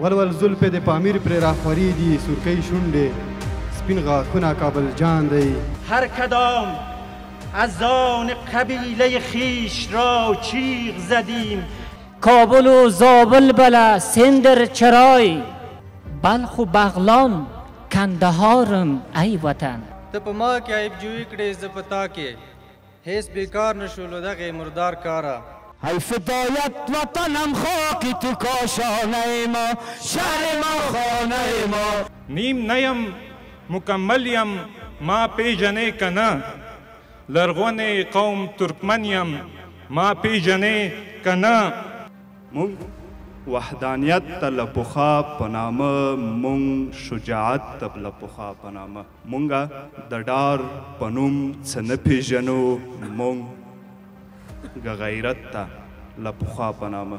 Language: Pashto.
ولول زلفې د پامیر پرې راخورې دي سورکۍ شونډې سپین غاښونه کابل جان دی هر کدام از آن قبیله خویش را چیغ زدیم کابل و زابل بله سندر چرای بلخ و بغلان کندهارم ای وطن ته په ما کې عیب جوړی کړې زه په تا کې هیڅ بیکار نشولو دغه مردار کارا ای فدایت وطنم خاکی تو کاشانه ما شهر ما خانه ما نیم نیم مکمل یم ما پیژنې کنه لرغونی قوم ترکمن یم ما پیژنې کنه مونږ وحدانیت ته له پخوا په نامه مونږ شجاعت ته له پخوا په نامه مونږه د ډار په نوم څه نه پیژنو مونږ غیرت ته له پخوا په نامه